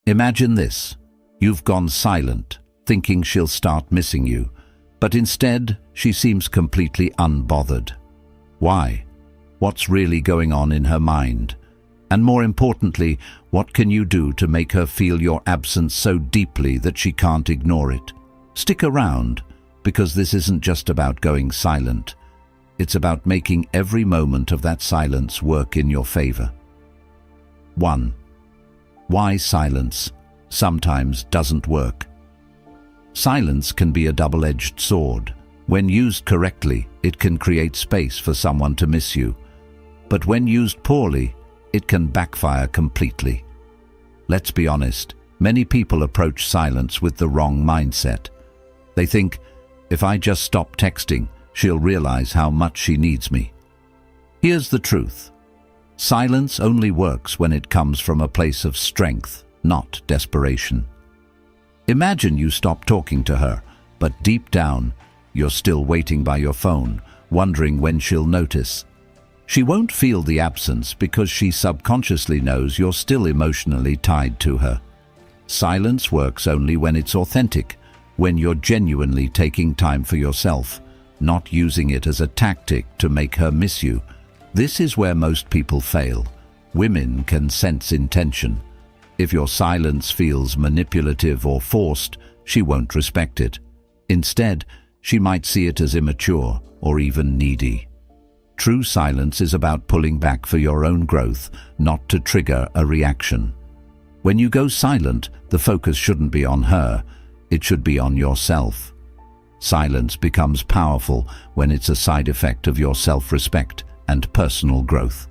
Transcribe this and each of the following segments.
Imagine this. You've gone silent, thinking she'll start missing you, but instead she seems completely unbothered. Why? What's really going on in her mind? And more importantly, what can you do to make her feel your absence so deeply that she can't ignore it? Stick around, because this isn't just about going silent. It's about making every moment of that silence work in your favor. 1. Why silence sometimes doesn't work. Silence can be a double-edged sword. When used correctly, it can create space for someone to miss you. But when used poorly, it can backfire completely. Let's be honest, many people approach silence with the wrong mindset. They think, if I just stop texting, she'll realize how much she needs me. Here's the truth. Silence only works when it comes from a place of strength, not desperation. Imagine you stop talking to her, but deep down, you're still waiting by your phone, wondering when she'll notice. She won't feel the absence because she subconsciously knows you're still emotionally tied to her. Silence works only when it's authentic, when you're genuinely taking time for yourself, not using it as a tactic to make her miss you. This is where most people fail. Women can sense intention. If your silence feels manipulative or forced, she won't respect it. Instead, she might see it as immature or even needy. True silence is about pulling back for your own growth, not to trigger a reaction. When you go silent, the focus shouldn't be on her, it should be on yourself. Silence becomes powerful when it's a side effect of your self-respect and personal growth.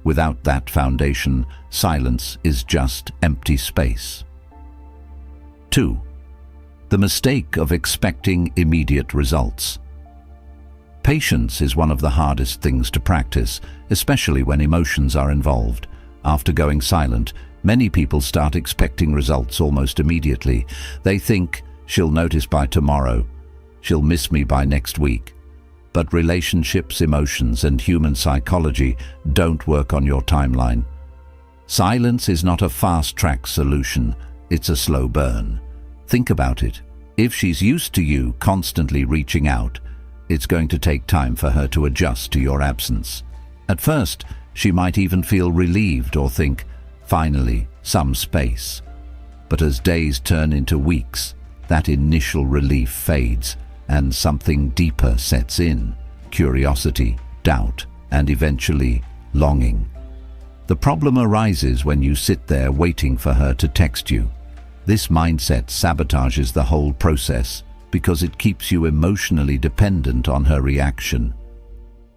Without that foundation, silence is just empty space. 2. The mistake of expecting immediate results. Patience is one of the hardest things to practice, especially when emotions are involved. After going silent, many people start expecting results almost immediately. They think, she'll notice by tomorrow, she'll miss me by next week. But relationships, emotions, and human psychology don't work on your timeline. Silence is not a fast-track solution, it's a slow burn. Think about it. If she's used to you constantly reaching out, it's going to take time for her to adjust to your absence. At first, she might even feel relieved or think, finally, some space. But as days turn into weeks, that initial relief fades and something deeper sets in: curiosity, doubt, and eventually longing. The problem arises when you sit there waiting for her to text you. This mindset sabotages the whole process because it keeps you emotionally dependent on her reaction.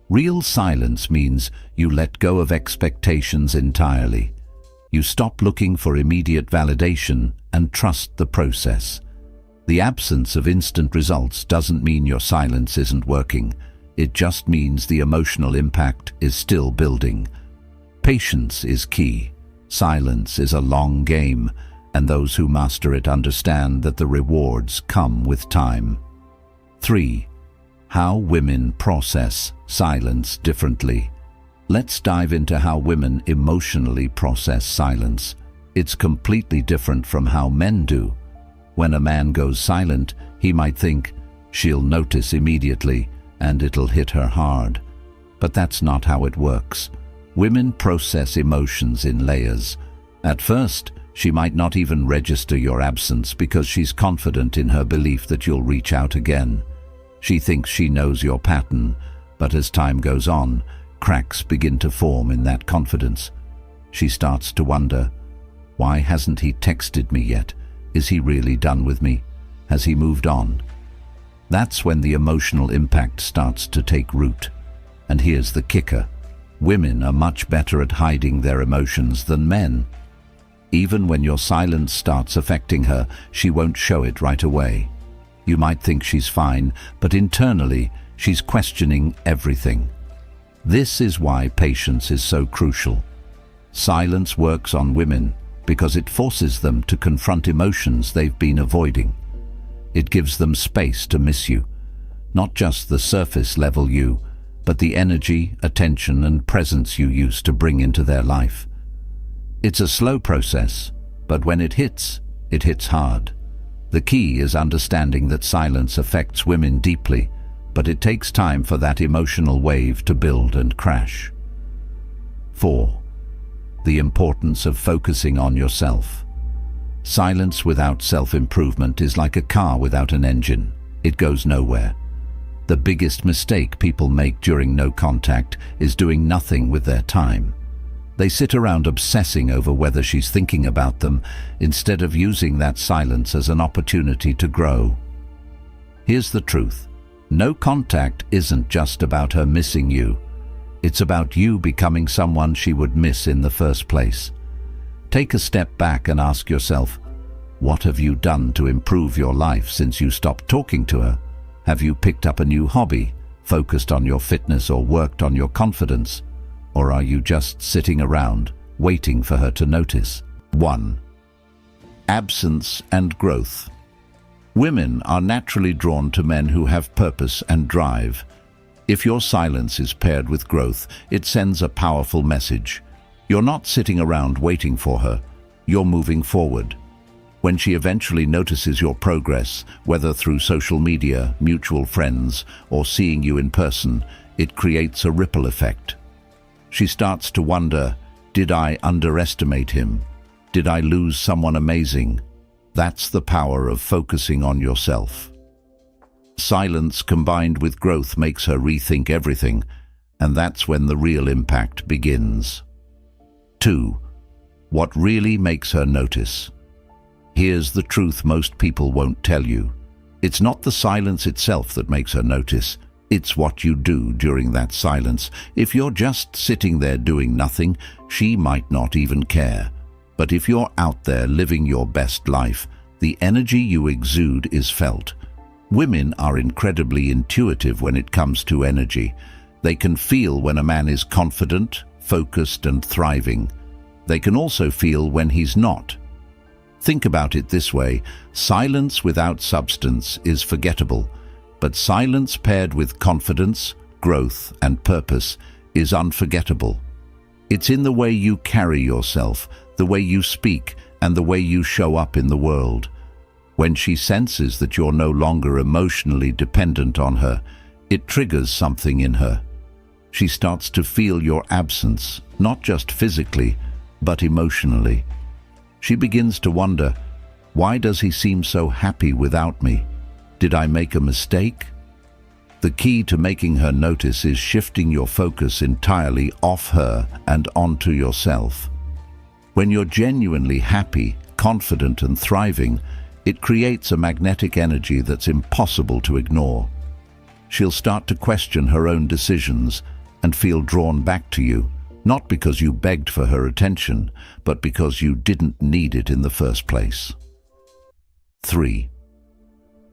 Real silence means you let go of expectations entirely. You stop looking for immediate validation and trust the process. The absence of instant results doesn't mean your silence isn't working. It just means the emotional impact is still building. Patience is key. Silence is a long game, and those who master it understand that the rewards come with time. 3. How women process silence differently. Let's dive into how women emotionally process silence. It's completely different from how men do. When a man goes silent, he might think, she'll notice immediately and it'll hit her hard. But that's not how it works. Women process emotions in layers. At first, she might not even register your absence because she's confident in her belief that you'll reach out again. She thinks she knows your pattern, but as time goes on, cracks begin to form in that confidence. She starts to wonder, why hasn't he texted me yet? Is he really done with me? Has he moved on? That's when the emotional impact starts to take root. And here's the kicker. Women are much better at hiding their emotions than men. Even when your silence starts affecting her, she won't show it right away. You might think she's fine, but internally, she's questioning everything. This is why patience is so crucial. Silence works on women because it forces them to confront emotions they've been avoiding. It gives them space to miss you, not just the surface level you, but the energy, attention, and presence you used to bring into their life. It's a slow process, But when it hits hard. The key is understanding that silence affects women deeply, but it takes time for that emotional wave to build and crash. 4. The importance of focusing on yourself. Silence without self-improvement is like a car without an engine. It goes nowhere. The biggest mistake people make during no contact is doing nothing with their time. They sit around obsessing over whether she's thinking about them, instead of using that silence as an opportunity to grow. Here's the truth. No contact isn't just about her missing you. It's about you becoming someone she would miss in the first place. Take a step back and ask yourself, what have you done to improve your life since you stopped talking to her? Have you picked up a new hobby, focused on your fitness, or worked on your confidence? Or are you just sitting around, waiting for her to notice? 1. Absence and growth. Women are naturally drawn to men who have purpose and drive. If your silence is paired with growth, it sends a powerful message. You're not sitting around waiting for her, you're moving forward. When she eventually notices your progress, whether through social media, mutual friends, or seeing you in person, it creates a ripple effect. She starts to wonder, did I underestimate him? Did I lose someone amazing? That's the power of focusing on yourself. Silence combined with growth makes her rethink everything, and that's when the real impact begins. 2. What really makes her notice? Here's the truth most people won't tell you. It's not the silence itself that makes her notice. It's what you do during that silence. If you're just sitting there doing nothing, she might not even care. But if you're out there living your best life, the energy you exude is felt. Women are incredibly intuitive when it comes to energy. They can feel when a man is confident, focused, and thriving. They can also feel when he's not. Think about it this way: silence without substance is forgettable. But silence paired with confidence, growth, and purpose is unforgettable. It's in the way you carry yourself, the way you speak, and the way you show up in the world. When she senses that you're no longer emotionally dependent on her, it triggers something in her. She starts to feel your absence, not just physically, but emotionally. She begins to wonder, why does he seem so happy without me? Did I make a mistake? The key to making her notice is shifting your focus entirely off her and onto yourself. When you're genuinely happy, confident, and thriving, it creates a magnetic energy that's impossible to ignore. She'll start to question her own decisions and feel drawn back to you, not because you begged for her attention, but because you didn't need it in the first place. 3.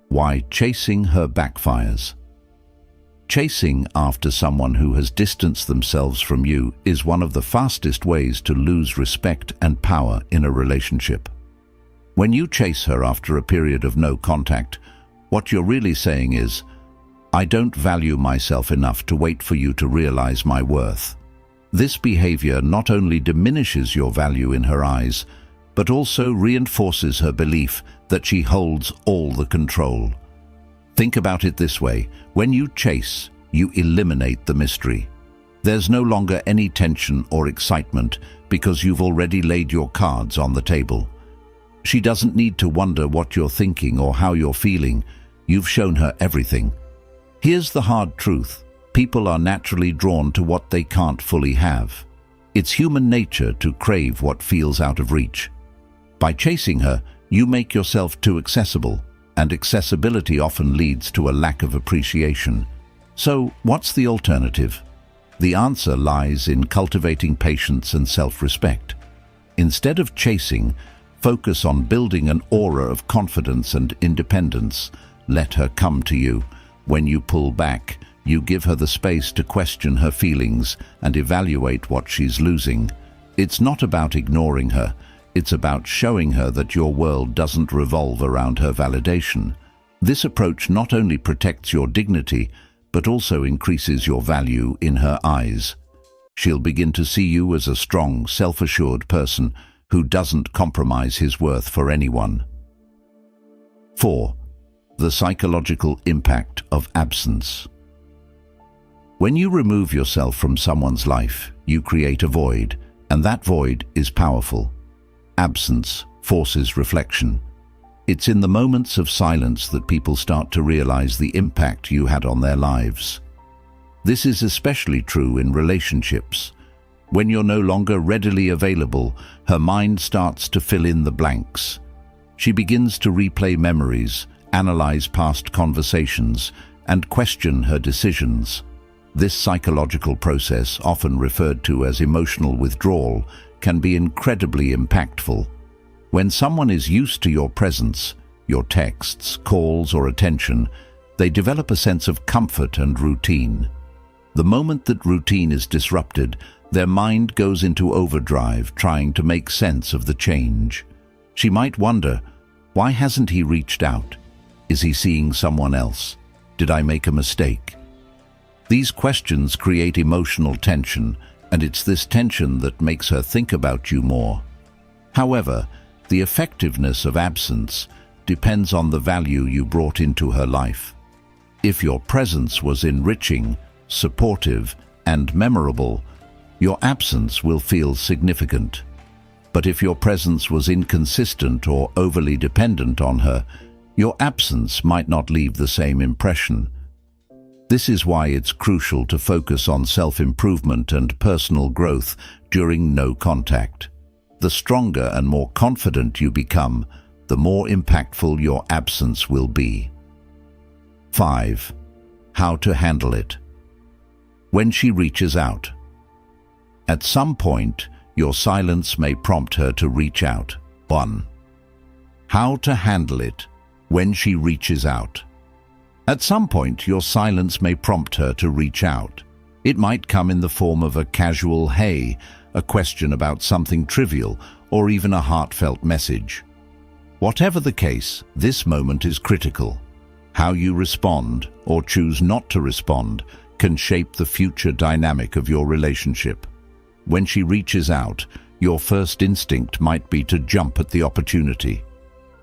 Why chasing her backfires. Chasing after someone who has distanced themselves from you is one of the fastest ways to lose respect and power in a relationship. When you chase her after a period of no contact, what you're really saying is, I don't value myself enough to wait for you to realize my worth. This behavior not only diminishes your value in her eyes, but also reinforces her belief that she holds all the control. Think about it this way: when you chase, you eliminate the mystery. There's no longer any tension or excitement because you've already laid your cards on the table. She doesn't need to wonder what you're thinking or how you're feeling. You've shown her everything. Here's the hard truth: people are naturally drawn to what they can't fully have. It's human nature to crave what feels out of reach. By chasing her, you make yourself too accessible, and accessibility often leads to a lack of appreciation. So, what's the alternative? The answer lies in cultivating patience and self-respect. Instead of chasing, focus on building an aura of confidence and independence. Let her come to you. When you pull back, you give her the space to question her feelings and evaluate what she's losing. It's not about ignoring her. It's about showing her that your world doesn't revolve around her validation. This approach not only protects your dignity, but also increases your value in her eyes. She'll begin to see you as a strong, self-assured person who doesn't compromise his worth for anyone. 4. The psychological impact of absence. When you remove yourself from someone's life, you create a void, and that void is powerful. Absence forces reflection. It's in the moments of silence that people start to realize the impact you had on their lives. This is especially true in relationships. When you're no longer readily available, her mind starts to fill in the blanks. She begins to replay memories, analyze past conversations, and question her decisions. This psychological process, often referred to as emotional withdrawal, can be incredibly impactful. When someone is used to your presence, your texts, calls, or attention, they develop a sense of comfort and routine. The moment that routine is disrupted, their mind goes into overdrive, trying to make sense of the change. She might wonder, why hasn't he reached out? Is he seeing someone else? Did I make a mistake? These questions create emotional tension, and it's this tension that makes her think about you more. However, the effectiveness of absence depends on the value you brought into her life. If your presence was enriching, supportive, and memorable, your absence will feel significant. But if your presence was inconsistent or overly dependent on her, your absence might not leave the same impression. This is why it's crucial to focus on self-improvement and personal growth during no contact. The stronger and more confident you become, the more impactful your absence will be. 5. How to handle it. When she reaches out. At some point, your silence may prompt her to reach out. 1. How to handle it when she reaches out. At some point, your silence may prompt her to reach out. It might come in the form of a casual "hey," a question about something trivial, or even a heartfelt message. Whatever the case, this moment is critical. How you respond, or choose not to respond, can shape the future dynamic of your relationship. When she reaches out, your first instinct might be to jump at the opportunity.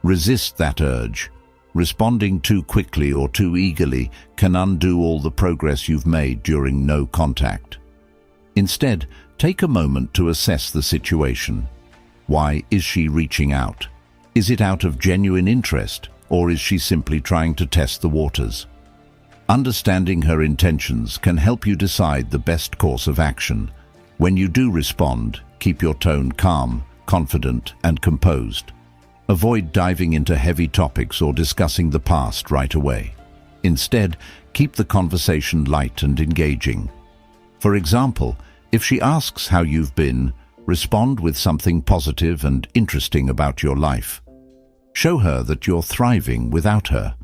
Resist that urge. Responding too quickly or too eagerly can undo all the progress you've made during no contact. Instead, take a moment to assess the situation. Why is she reaching out? Is it out of genuine interest, or is she simply trying to test the waters? Understanding her intentions can help you decide the best course of action. When you do respond, keep your tone calm, confident, and composed. Avoid diving into heavy topics or discussing the past right away. Instead, keep the conversation light and engaging. For example, if she asks how you've been, respond with something positive and interesting about your life. Show her that you're thriving without her.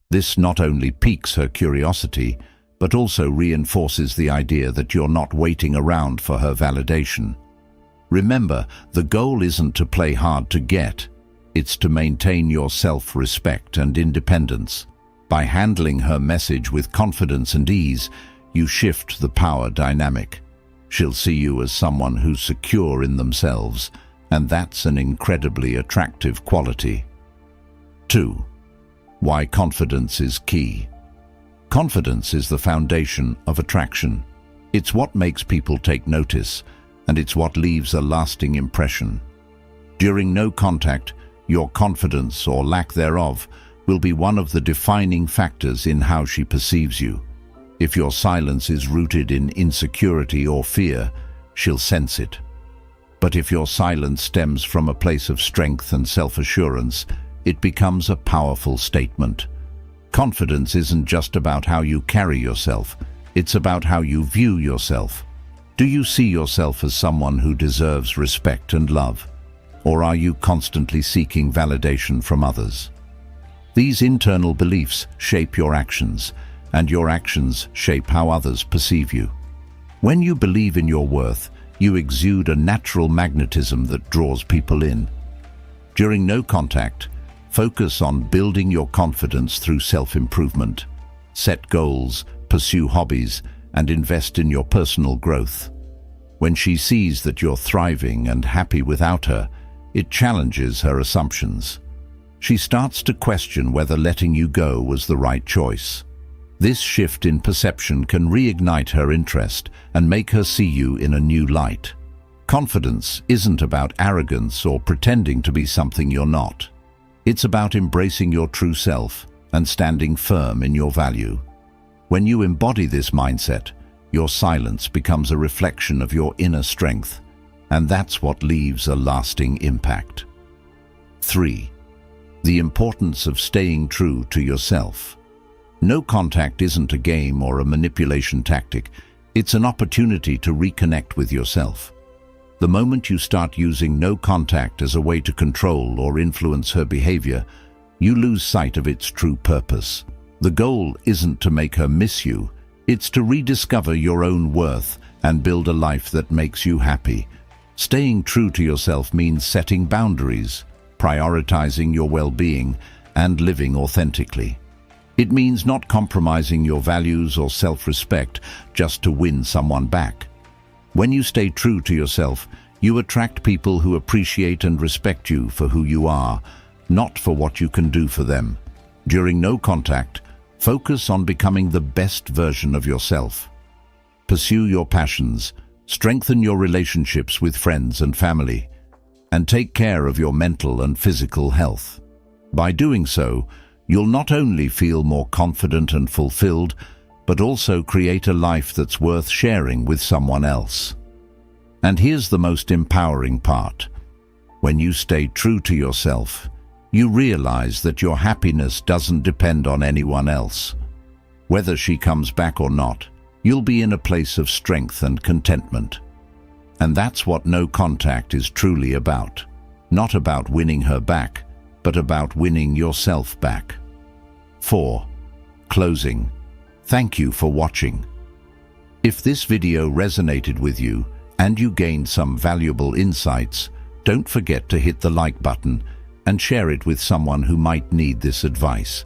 This not only piques her curiosity, but also reinforces the idea that you're not waiting around for her validation. Remember, the goal isn't to play hard to get. It's to maintain your self-respect and independence. By handling her message with confidence and ease, you shift the power dynamic. She'll see you as someone who's secure in themselves, and that's an incredibly attractive quality. 2. Why confidence is key. Confidence is the foundation of attraction. It's what makes people take notice, and it's what leaves a lasting impression. During no contact, your confidence or lack thereof will be one of the defining factors in how she perceives you. If your silence is rooted in insecurity or fear, she'll sense it. But if your silence stems from a place of strength and self-assurance, it becomes a powerful statement. Confidence isn't just about how you carry yourself, it's about how you view yourself. Do you see yourself as someone who deserves respect and love? Or are you constantly seeking validation from others? These internal beliefs shape your actions, and your actions shape how others perceive you. When you believe in your worth, you exude a natural magnetism that draws people in. During no contact, focus on building your confidence through self-improvement. Set goals, pursue hobbies, and invest in your personal growth. When she sees that you're thriving and happy without her, it challenges her assumptions. She starts to question whether letting you go was the right choice. This shift in perception can reignite her interest and make her see you in a new light. Confidence isn't about arrogance or pretending to be something you're not. It's about embracing your true self and standing firm in your value. When you embody this mindset, your silence becomes a reflection of your inner strength, and that's what leaves a lasting impact. 3. The importance of staying true to yourself. No contact isn't a game or a manipulation tactic. It's an opportunity to reconnect with yourself. The moment you start using no contact as a way to control or influence her behavior, you lose sight of its true purpose. The goal isn't to make her miss you, it's to rediscover your own worth and build a life that makes you happy. Staying true to yourself means setting boundaries, prioritizing your well-being, and living authentically. It means not compromising your values or self-respect just to win someone back. When you stay true to yourself, you attract people who appreciate and respect you for who you are, not for what you can do for them. During no contact, focus on becoming the best version of yourself. Pursue your passions, strengthen your relationships with friends and family, and take care of your mental and physical health. By doing so, you'll not only feel more confident and fulfilled, but also create a life that's worth sharing with someone else. And here's the most empowering part. When you stay true to yourself, you realize that your happiness doesn't depend on anyone else. Whether she comes back or not, you'll be in a place of strength and contentment. And that's what no contact is truly about. Not about winning her back, but about winning yourself back. 4. Closing. Thank you for watching. If this video resonated with you and you gained some valuable insights, don't forget to hit the like button and share it with someone who might need this advice.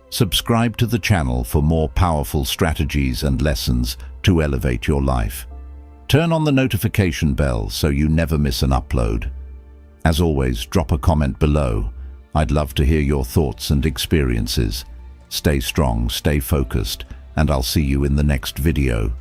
Subscribe to the channel for more powerful strategies and lessons to elevate your life. Turn on the notification bell so you never miss an upload. As always, drop a comment below. I'd love to hear your thoughts and experiences. Stay strong, stay focused, and I'll see you in the next video.